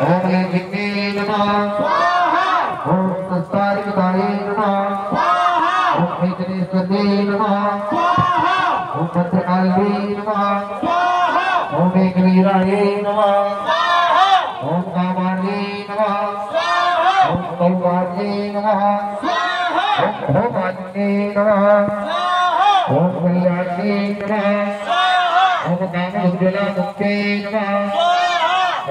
ओम लक्ष्मी नमः ओम संस्कारिकाय नमः ओम विघ्नेश्वरी नमः ओम भद्रकाली नमः ओम एकवीराय नमः ओम कामाली नमः ओम कौमार्ये नमः ओम भौमान्ये नमः ओम कल्याण्ये नमः ओम कामोज्ज्वला मुक्ते नमः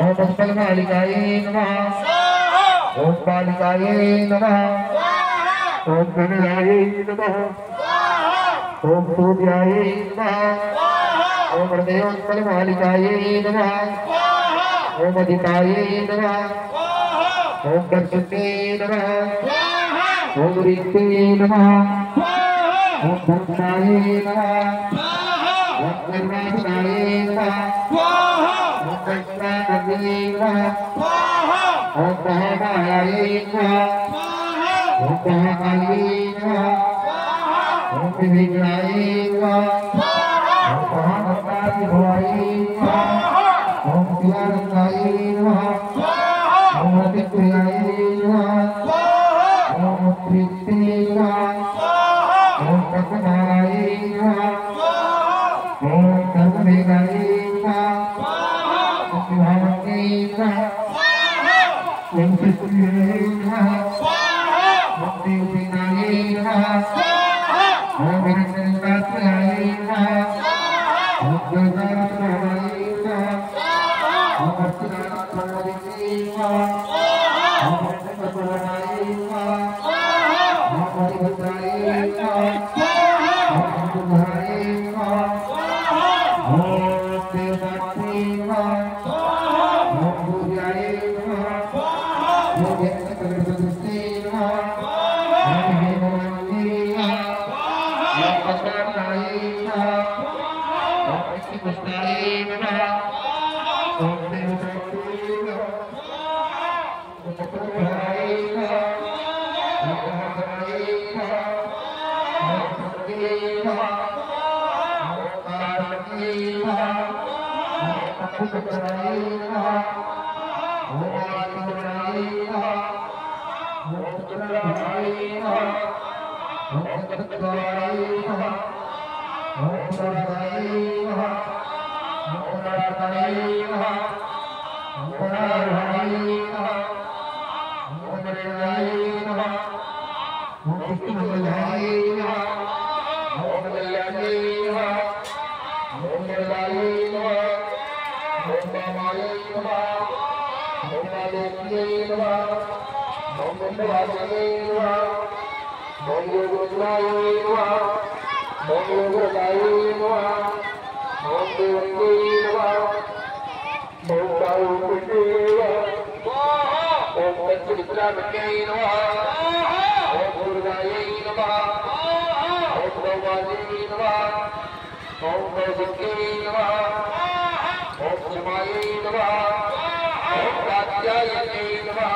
ओम मंगलमालिकाय नमः ओम बालिकाय नमः ओम विनयाय नमः ओम सूर्याय नमः ओम हृदयोत्पलमालिकाय नमः ओम अधिकाय नमः ओम दर्शने नमः ओम रीते नमः ओम धर्माय नमः ओम निर्वाणाय नमः ओम कृष्णाय नमः ओम महामायाय नमः ओम महाकाली नमः ओम विघ्नाय नमः ओम महाभक्ताय नमः ओम शिवानंदाय नमः ओम अतिप्रियाय नमः ओम प्रीते नमः ओम प्रसन्नाय नमः ओम सर्ववेदाय नमः ओम शिवानंदे नमः ओम कृष्णाय नमः ओम देवसेनाय नमः ओम विरंजनाय नमः ओम देवनारायणाय नमः ओम अर्चनाय नमः ओम रत्नकुमाराय नमः ओम हरिभद्राय नमः ओम कुमाराय नमः ओम देवनाथाय नमः ओम सूर्याय नमः ओम यज्ञकर्मदृष्टे नमः ओम हेममालिने नमः ओम पद्मानाय नमः ओम कृष्णाय नमः ओम देवताय नमः ओम चक्रधाराय नमः ओम महाकाय नमः ओम सत्ये नमः ओम कारणे नमः ओम अभुतकराय नमः ओम आदिकराय नमः ओम चक्रधाराय नमः ओम जगद्धाराय नमः ओम सर्वाय नमः ओम नारायणाय नमः ओम नारायणाय नमः ओम नरेणाय नमः ओम विष्णुमंगलाय नमः ओम कल्याणाय नमः ओम निर्मलाय नमः ओम वामाय नमः ओम आलोक्याय नमः ओम मंगलाय नमः ओम योगोज्ज्वलाय नमः ओम योगरताय नमः ओम देवते नमः ओम कारुण्ये नमः ओम तत्सवित्रामन्ये नमः ओम दुर्गाय नमः ओम भगवाने नमः ओम कौशिक्ये नमः ओम क्षमाय नमः ओम कात्यायने नमः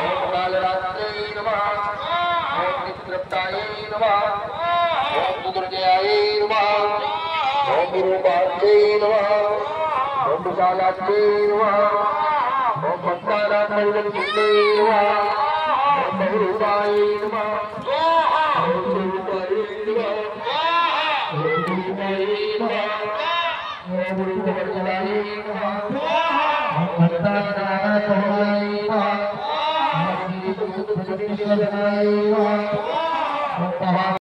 ओम कालरात्रे नमः ओम नित्रप्ताय नमः ओम दुर्जयाय नमः ओम विरूपात्रे नमः ओम विशालात्रे नमः ओम भक्तानाथैवन्ये नमः ओम बहुरूपाय नमः ओम स्वरूपाय नमः ओम गुरुपाय नमः ओम गुरुवर्चनाय नमः ओम भक्तानाथाय नमः ओम श्री गुरुभजनाय नमः ओम